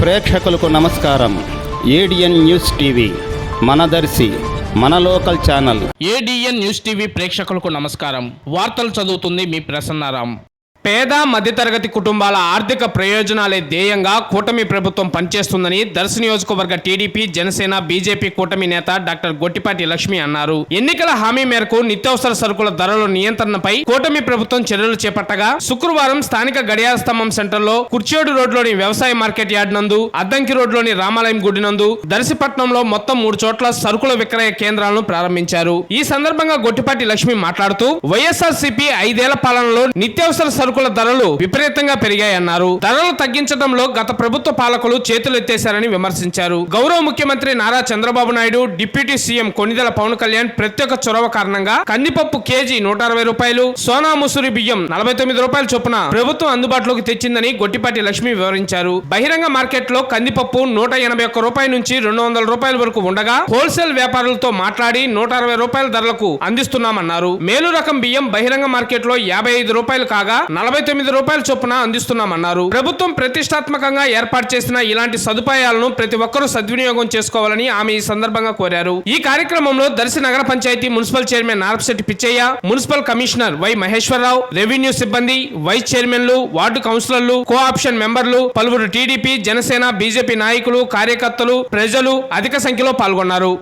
ప్రేక్షకులకు నమస్కారం. ADN news TV మనదర్శి మన local channel. ADN news TV ప్రేక్షకులకు నమస్కారం. వార్తలు చదువుతుంది మీ ప్రసన్నారాం. పేద మధ్యతరగతి కుటుంబాల ఆర్థిక ప్రయోజనాలే ధ్యేయంగా కూటమి ప్రభుత్వం పనిచేస్తుందని దర్శి నియోజకవర్గ టీడీపీ, జనసేన, బీజేపీ కూటమి నేత డాక్టర్ గొట్టిపాటి లక్ష్మి అన్నారు. ఎన్నికల హామీ మేరకు నిత్యావసర సరుకుల ధరల నియంత్రణపై కూటమి ప్రభుత్వం చర్యలు చేపట్టగా శుక్రవారం స్థానిక గడియార స్తంభం సెంటర్లో కుర్చేడు రోడ్లోని వ్యవసాయ మార్కెట్ యార్డ్ నందు, అద్దంకి రోడ్లోని రామాలయం గుడి నందు, దర్శిపట్నంలో మొత్తం 3 చోట్ల సరుకుల విక్రయ కేంద్రాలను ప్రారంభించారు. ఈ సందర్భంగా గొట్టిపాటి లక్ష్మి మాట్లాడుతూ వైఎస్ఆర్సీపీ 5 ఏళ్ల పాలనలో నిత్యావసర సరుకుల ధరలు విపరీతంగా పెరిగాయన్నారు. ధరలు తగ్గించడంలో గత ప్రభుత్వ పాలకులు చేతులెత్తేశారని విమర్శించారు. గౌరవ ముఖ్యమంత్రి నారా చంద్రబాబు నాయుడు, డిప్యూటీ సీఎం కొణిదెల పవన్ కళ్యాణ్ ప్రత్యేక చొరవ కారణంగా కందిపప్పు కేజీ 160 రూపాయలు, సోనా ముసూరి బియ్యం 49 రూపాయల చొప్పున ప్రభుత్వం అందుబాటులోకి తెచ్చిందని గొట్టిపాటి లక్ష్మి వివరించారు. బహిరంగ మార్కెట్ లో కందిపప్పు 181 రూపాయల నుంచి 200 రూపాయల వరకు ఉండగా హోల్సేల్ వ్యాపారులతో మాట్లాడి 160 రూపాయల ధరలకు అందిస్తున్నామన్నారు. మేలు రకం బియ్యం బహిరంగ మార్కెట్ లో 55 రూపాయలు కాగా 49 రూపాయల చొప్పున అందిస్తున్నామన్నారు. ప్రభుత్వం ప్రతిష్టాత్మకంగా ఏర్పాటు చేసిన ఇలాంటి సదుపాయాలను ప్రతి ఒక్కరూ సద్వినియోగం చేసుకోవాలని ఆమె ఈ సందర్భంగా కోరారు. ఈ కార్యక్రమంలో దర్శి నగర panchayat municipal chairman Narapasetti Pichaiah, municipal commissioner Y Maheswararao, revenue సిబ్బంది, వైస్ చైర్మన్లు, వార్డు కౌన్సిలర్లు, కోఆప్షన్ మెంబర్లు, పలువురు టీడీపీ, జనసేన, బీజేపీ నాయకులు, కార్యకర్తలు, ప్రజలు అధిక సంఖ్యలో పాల్గొన్నారు.